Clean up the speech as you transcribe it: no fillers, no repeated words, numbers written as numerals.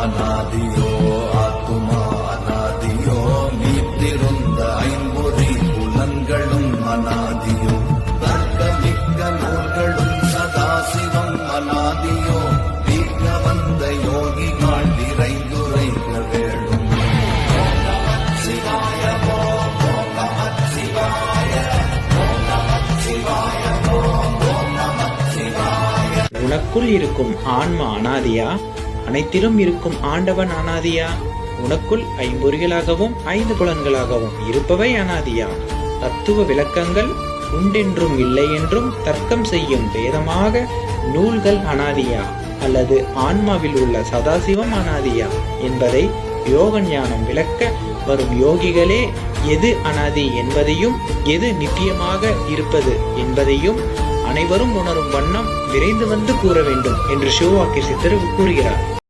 அநாதியோ ஆத்துமா அநாதியோ நீத்திருந்த ஐம்பொறி புலன்களும் அநாதியோ தர்க்கமிக்க நூல்களும் சதாசிவம் அநாதியோ தீர்க்க வந்த யோகிகள் விரைந்துரைக்க வேணும். சிவாய உனக்குள் இருக்கும் ஆன்மா அனாதியா? அனைத்திலும் இருக்கும் ஆண்டவன் அனாதியா? உனக்குள் ஐம்பொறிகளாகவும் 5 புலன்களாகவும் இருப்பவை அனாதியா? தத்துவ விளக்கங்கள் உண்டென்றும் இல்லை என்றும் தர்க்கம் செய்யும் வேதமாக நூல்கள் அனாதியா? அல்லது ஆன்மாவில் உள்ள சதாசிவம் அனாதியா என்பதை யோக ஞானம் விளக்க வரும் யோகிகளே எது அனாதி என்பதையும் எது நித்தியமாக இருப்பது என்பதையும் அனைவரும் உணரும் வண்ணம் விரைந்து வந்து கூற வேண்டும் என்று சிவவாக்கிய சித்தர் கூறுகிறார்.